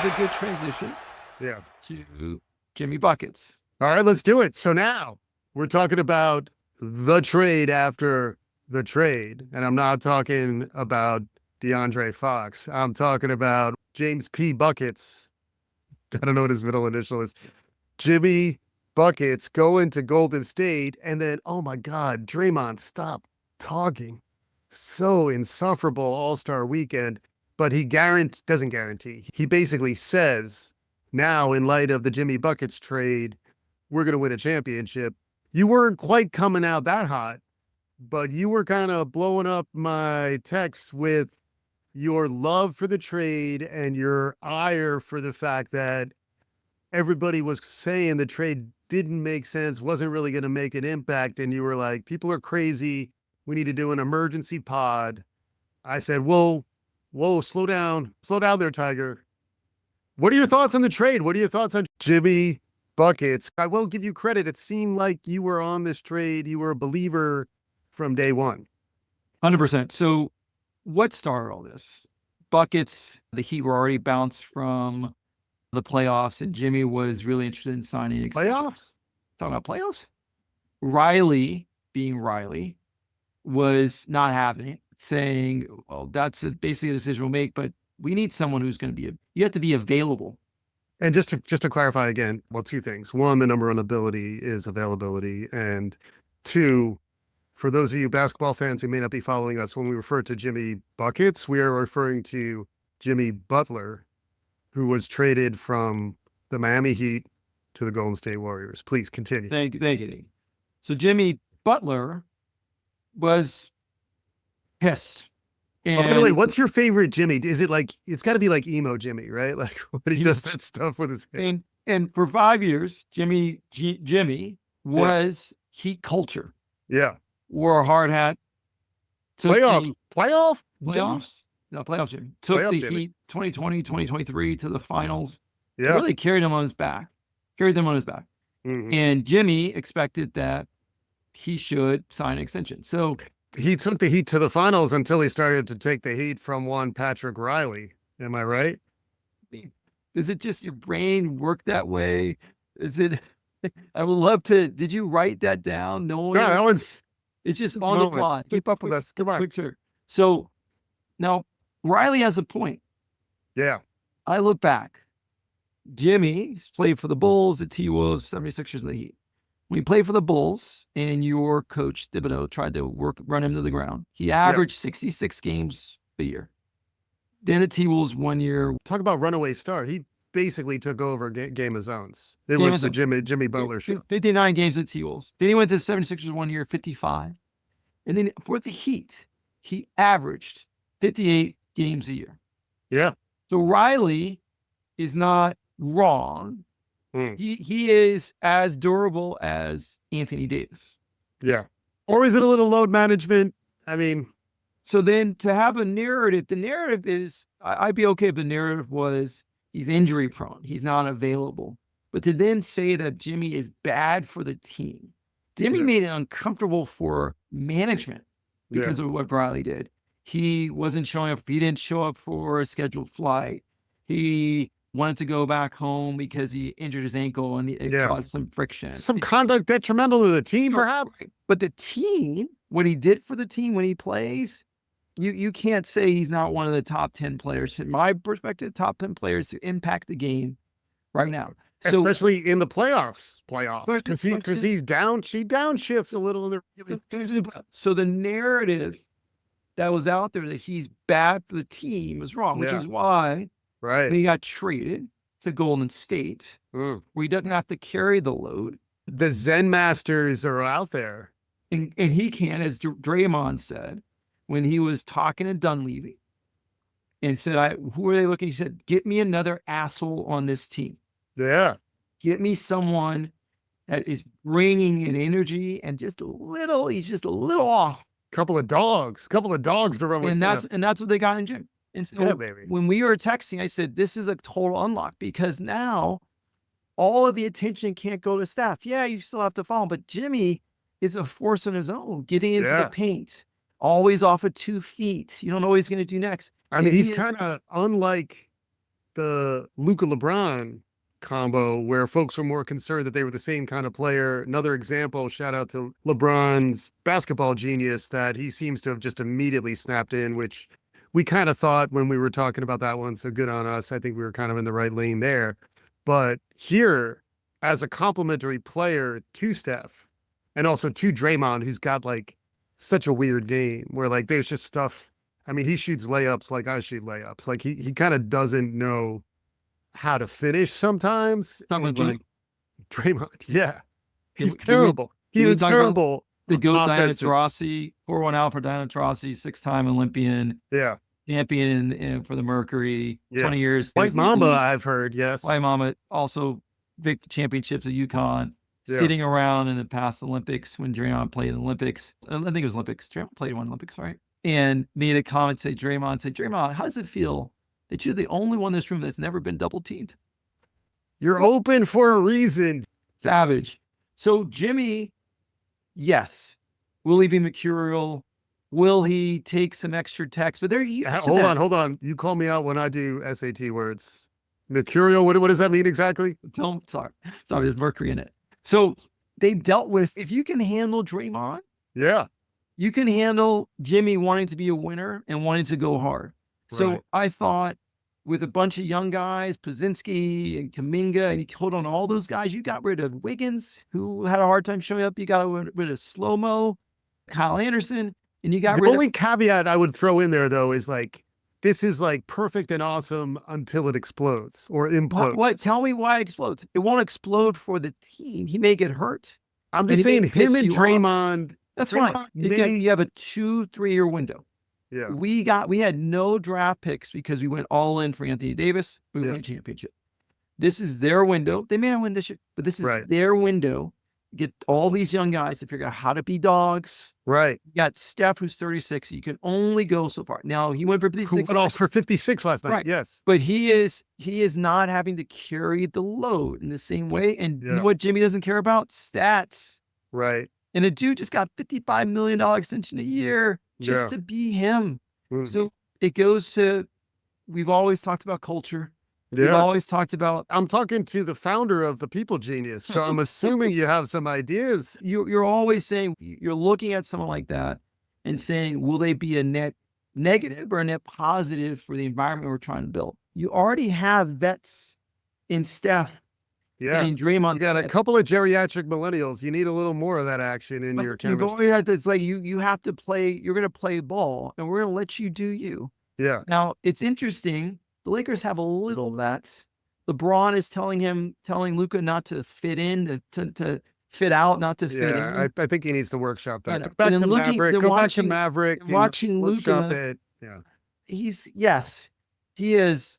a good transition Yeah. to Jimmy Buckets. All right, let's do it. So now we're talking about the trade after the trade. And I'm not talking about DeAndre Fox. I'm talking about James P. Buckets. I don't know what his middle initial is. Jimmy Buckets going to Golden State. And then, oh my God, Draymond, stop talking. So insufferable All-Star weekend. But he doesn't guarantee. He basically says, now in light of the Jimmy Buckets trade, we're going to win a championship. You weren't quite coming out that hot, but you were kind of blowing up my text with your love for the trade and your ire for the fact that everybody was saying the trade didn't make sense, wasn't really going to make an impact. And you were like, people are crazy. We need to do an emergency pod. I said, whoa, slow down there, Tiger. What are your thoughts on the trade? What are your thoughts on Jimmy Buckets? I will give you credit. It seemed like you were on this trade. You were a believer from day one. 100%. So what started all this? Buckets, the Heat were already bounced from the playoffs, and Jimmy was really interested in signing extensions. Playoffs? Talking about playoffs? Riley, being Riley, was not having it, saying, well, that's basically a decision we'll make, but we need someone who's going to be, you have to be available. And just to clarify again, well, two things. One, the number one ability is availability. And two, for those of you basketball fans who may not be following us, when we refer to Jimmy Buckets, we are referring to Jimmy Butler, who was traded from the Miami Heat to the Golden State Warriors. Please continue. Thank you. So Jimmy Butler was pissed. And by the way, what's your favorite Jimmy? Is it like, it's got to be like emo Jimmy, right? Like when he does that stuff with his head. And for 5 years, Jimmy was Heat culture. Yeah. Wore a hard hat. Playoffs? No, playoffs. Took the Heat 2020, 2023 to the finals. Yeah. Really carried them on his back. Mm-hmm. And Jimmy expected that he should sign an extension. So he took the Heat to the finals until he started to take the heat from one Patrick Riley. Am I right? Is it just your brain work that way? Is it? I would love to. Did you write that down? No, that one's. It's just on the plot. Keep up with us. Come on. So now Riley has a point. Yeah. I look back. Jimmy's played for the Bulls, the T-Wolves, 76ers, the Heat. When he played for the Bulls and your coach, Thibodeau, tried to run him to the ground, he averaged 66 games a year. Then the T-Wolves 1 year. Talk about runaway star. He basically took over Game of Zones. It was the Jimmy Butler show. 59 games at T-Wolves. Then he went to the 76ers 1 year, 55. And then for the Heat, he averaged 58 games a year. Yeah. So Riley is not wrong. He is as durable as Anthony Davis. Yeah. Or is it a little load management? I mean. So then to have a narrative, the narrative is, I'd be okay if the narrative was he's injury prone. He's not available. But to then say that Jimmy is bad for the team, Jimmy made it uncomfortable for management because of what Riley did. He wasn't showing up. He didn't show up for a scheduled flight. He wanted to go back home because he injured his ankle and it caused some friction. Some conduct detrimental to the team, perhaps. But the team, what he did for the team when he plays, you can't say he's not one of the top 10 players. In my perspective, top 10 players to impact the game right now. So, especially in the playoffs, because he's down. She downshifts a little in the. So the narrative that was out there that he's bad for the team is wrong, which is why when he got traded to Golden State, where he doesn't have to carry the load. The Zen masters are out there. And he can, as Draymond said, when he was talking to Dunleavy and said, who are they looking? He said, get me another asshole on this team. Yeah. Get me someone that is bringing an energy and he's just a little off. Couple of dogs to run with. And that's what they got in Jim. And so when we were texting, I said, this is a total unlock because now all of the attention can't go to Steph. Yeah, you still have to follow, but Jimmy is a force on his own, getting into the paint, always off of 2 feet. You don't know what he's going to do next. I mean, he's kind of unlike the Luka LeBron combo where folks were more concerned that they were the same kind of player. Another example, shout out to LeBron's basketball genius, that he seems to have just immediately snapped in, which we kind of thought when we were talking about that one. So good on us. I think we were kind of in the right lane there. But here, as a complimentary player to Steph and also to Draymond, who's got like such a weird game where like there's just stuff. I mean, he shoots layups like I shoot layups. Like he kind of doesn't know how to finish sometimes. Draymond, yeah. He's terrible. He is terrible. The GOAT Diana Taurasi, 4-1 out for Diana Taurasi, 6-time Olympian. Yeah. Champion for the Mercury, 20 years. White Mamba, I've heard, yes. White Mamba, also big championships at UConn, sitting around in the past Olympics when Draymond played in the Olympics. I think it was Olympics. Draymond played in one Olympics, right? And made a comment, Draymond, how does it feel that you're the only one in this room that's never been double teamed? You're open for a reason. Savage. So Jimmy, yes. Will he be mercurial? Will he take some extra text? But they're used to that. Hold on. You call me out when I do SAT words. Mercurial, what does that mean exactly? Sorry, there's mercury in it. So they dealt with, if you can handle Draymond, you can handle Jimmy wanting to be a winner and wanting to go hard. So I thought with a bunch of young guys, Pazinski and Kuminga, and you hold on to all those guys, you got rid of Wiggins, who had a hard time showing up. You got rid of Slow-Mo, Kyle Anderson, and you got rid of... The only caveat I would throw in there, though, is like, this is like perfect and awesome until it explodes or implodes. What? Tell me why it explodes. It won't expled for the team. He may get hurt. I'm just saying him and Draymond... That's fine. You have a 2-3 year window. Yeah. We had no draft picks because we went all in for Anthony Davis. We won a championship. This is their window. They may not win this year, but this is their window. Get all these young guys to figure out how to be dogs. Right. You got Steph, who's 36. You can only go so far. Now he went for 56. Went off for 56 last night. Right. Yes. But he is not having to carry the load in the same way. And you know what Jimmy doesn't care about? Stats. Right. And a dude just got $55 million extension a year just to be him. So it goes to, we've always talked about culture. We've always talked about... I'm talking to the founder of the People Genius, so I'm assuming you have some ideas. You're always saying, you're looking at someone like that and saying, will they be a net negative or a net positive for the environment we're trying to build? You already have vets in Steph. Yeah, and Draymond. You got a couple of geriatric millennials. You need a little more of that action in your chemistry. It's like you have to play. You're going to play ball, and we're going to let you do you. Yeah. Now it's interesting. The Lakers have a little of that. LeBron is telling Luka not to fit in, to fit out, not to fit in. I think he needs to workshop that. Go back to Maverick. Watching Luka. Yeah. He is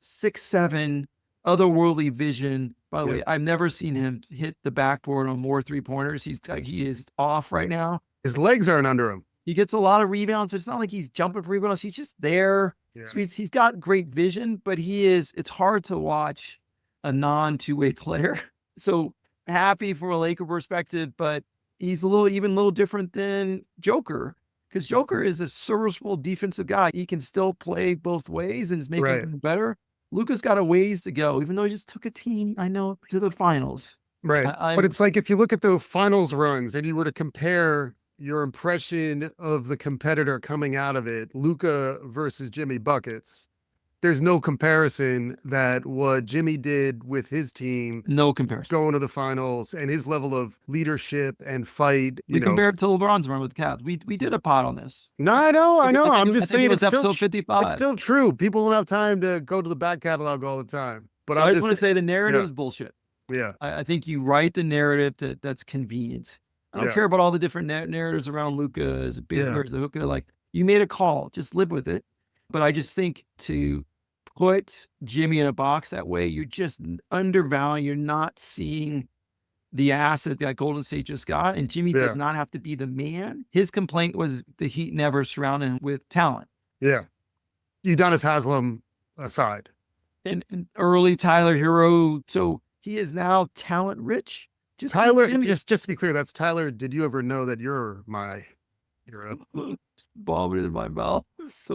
6'7", otherworldly vision. By the way, I've never seen him hit the backboard on more 3-pointers. He is off right now. His legs aren't under him. He gets a lot of rebounds, but it's not like he's jumping for rebounds. He's just there. Yeah. So he's got great vision, but it's hard to watch a non-two-way player. So happy from a Laker perspective, but he's a little different than Joker, because Joker is a serviceable defensive guy. He can still play both ways and is making him better. Luka's got a ways to go, even though he just took a team, I know, to the finals. Right. But it's like if you look at the finals runs and you were to compare your impression of the competitor coming out of it, Luka versus Jimmy Buckets, there's no comparison that what Jimmy did with his team. No comparison. Going to the finals and his level of leadership and fight. We compared to LeBron's run with the Cavs. We did a pod on this. No, I know. I'm just saying it's episode 55. It's still true. People don't have time to go to the back catalog all the time. But so I just want to say the narrative is bullshit. Yeah. I think you write the narrative that's convenient. I don't care about all the different narratives around Luka as a big as a hooker. Like, you made a call, just live with it. But I just think to put Jimmy in a box that way, you're just undervaluing. You're not seeing the asset that Golden State just got. And Jimmy does not have to be the man. His complaint was the Heat never surrounded him with talent. Yeah. Udonis Haslem aside. And early Tyler Hero. So he is now talent rich. Tyler, just to be clear, that's Tyler. Did you ever know that you're my hero? Vomited in my mouth. It's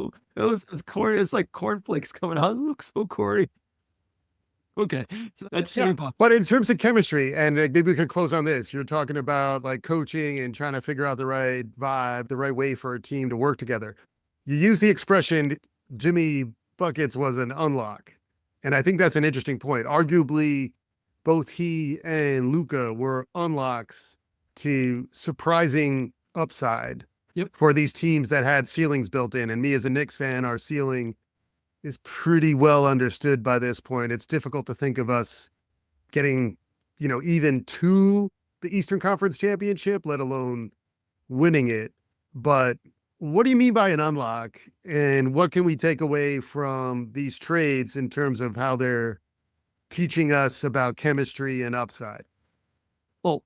corny. It's like cornflakes coming out. It looks so corny. Okay. So that's Yeah. Jimmy Butler. But in terms of chemistry, and maybe we could close on this, you're talking about like coaching and trying to figure out the right vibe, the right way for a team to work together. You use the expression Jimmy Buckets was an unlock. And I think that's an interesting point. Arguably, both he and Luka were unlocks to surprising upside Yep. for these teams that had ceilings built in. And me as a Knicks fan, our ceiling is pretty well understood by this point. It's difficult to think of us getting, even to the Eastern Conference Championship, let alone winning it. But what do you mean by an unlock? And what can we take away from these trades in terms of how they're teaching us about chemistry and upside? Well,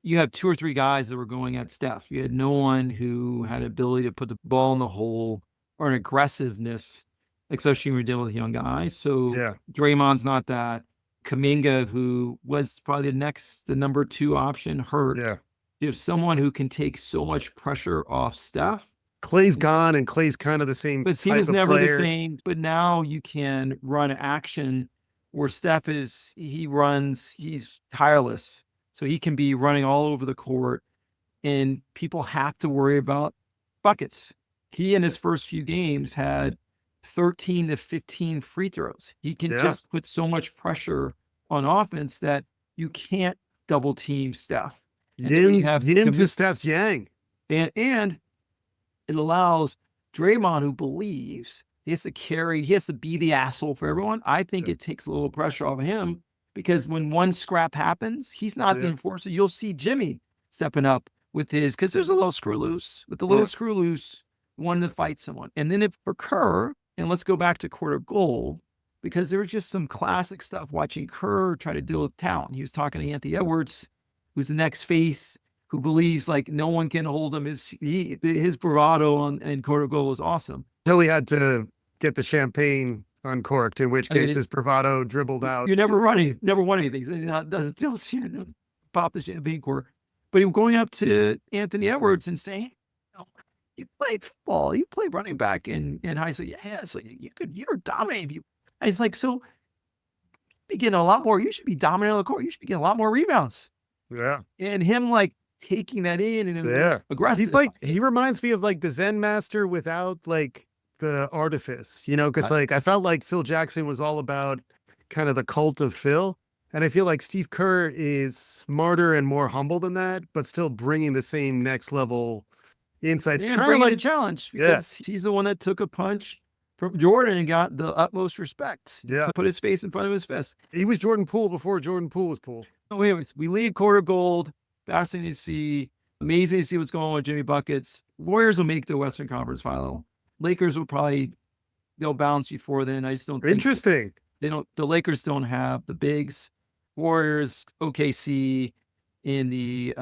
you have 2 or 3 guys that were going at Steph. You had no one who had ability to put the ball in the hole or an aggressiveness, especially when you're dealing with young guys. So Yeah. Draymond's not that. Kuminga, who was probably the number 2 option, hurt. Yeah. You have someone who can take so much pressure off Steph. Clay's gone, and Clay's kind of the same. But he type was of never the player. same. But now you can run action where Steph he's tireless. So he can be running all over the court, and people have to worry about buckets. He, in his first few games, had 13 to 15 free throws. He can Yeah. just put so much pressure on offense that you can't double team Steph. And then you have Yin to Steph's yang. And it allows Draymond, who believes he has to be the asshole for everyone. I think it takes a little pressure off of him, because when one scrap happens, he's not the enforcer. You'll see Jimmy stepping up with because there's a little screw loose. With the little screw loose, one to fight someone. And then for Kerr, and let's go back to Court of Gold, because there was just some classic stuff watching Kerr try to deal with talent. He was talking to Anthony Edwards, who's the next face, who believes like no one can hold him. His bravado in Court of Gold was awesome. Until he had to get the champagne uncorked, in which case his bravado dribbled out. You never won anything. So it doesn't pop the champagne cork. But he was going up to Anthony Edwards and saying, you played football, you played running back in high school. Yeah, so you're dominating. And it's like, so you be getting a lot more. You should be dominating on the court. You should be getting a lot more rebounds. Yeah. And him like taking that in and aggressive. He's like, he reminds me of like the Zen master without like the artifice, because like I felt like Phil Jackson was all about kind of the cult of Phil. And I feel like Steve Kerr is smarter and more humble than that, but still bringing the same next level insights. Yeah, kind of like a challenge, because he's the one that took a punch from Jordan and got the utmost respect. Yeah. Put his face in front of his fist. He was Jordan Poole before Jordan Poole was Poole. So anyways, we leave Court of Gold. Fascinating to see. Amazing to see what's going on with Jimmy Buckets. Warriors will make the Western Conference final. Lakers will they'll bounce before then. I just don't think. Interesting. The Lakers don't have the bigs. Warriors, OKC in the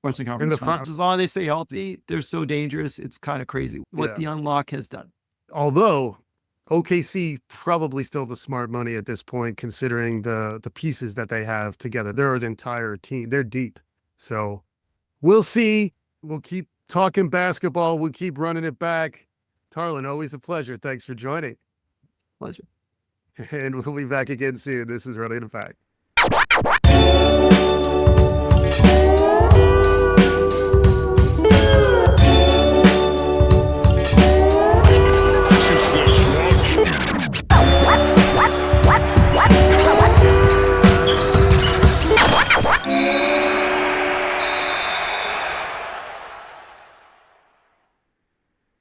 Western Conference finals. As long as they stay healthy, they're so dangerous. It's kind of crazy what the unlock has done. Although OKC probably still the smart money at this point, considering the pieces that they have together. They're an entire team. They're deep. So we'll see. We'll keep talking basketball. We'll keep running it back. Tarlin, always a pleasure. Thanks for joining. Pleasure. And we'll be back again soon. This is Running It Back.